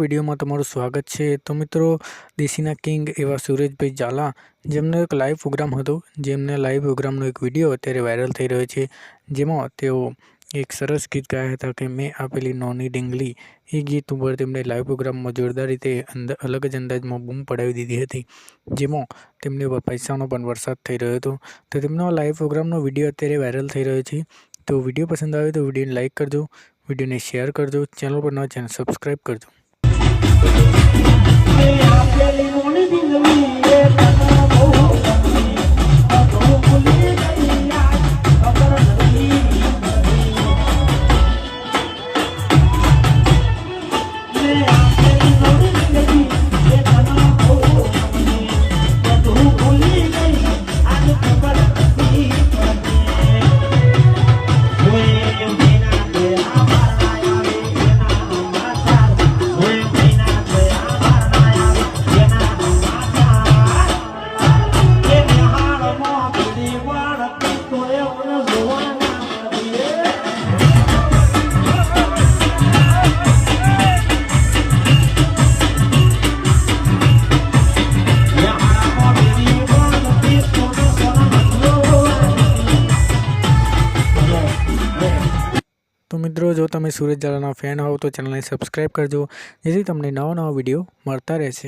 વિડીયોમાં તમારું સ્વાગત છે। તો મિત્રો, દેશીના કિંગ એવા સુરેશભાઈ ઝાલા જેમનો એક લાઈવ પ્રોગ્રામ હતો, જેમને લાઈવ પ્રોગ્રામનો એક વિડીયો અત્યારે વાયરલ થઈ રહ્યો છે, જેમાં તેઓ એક સરસ ગીત ગાયા હતા કે મેં આપેલી નોની ડીંગલી। એ ગીત ઉપર તેમણે લાઈવ પ્રોગ્રામમાં જોરદાર રીતે અલગ જ અંદાજમાં બૂમ પડાવી દીધી હતી, જેમાં તેમને પૈસાનો પણ વરસાદ થઈ રહ્યો હતો। તો તેમનો લાઈવ પ્રોગ્રામનો વિડીયો અત્યારે વાયરલ થઈ રહ્યો છે। તો વિડીયો પસંદ આવે તો વિડીયોને લાઇક કરજો, વિડીયોને શેર કરજો, ચેનલ પર નવા ચેનલ સબસ્ક્રાઈબ કરજો। તો મિત્રો, જો તમે સુરેશ ઝાલાના ફેન હોવ તો ચેનલને સબસ્ક્રાઈબ કરજો, જેથી તમને નવા વિડીયો મળતા રહેશે।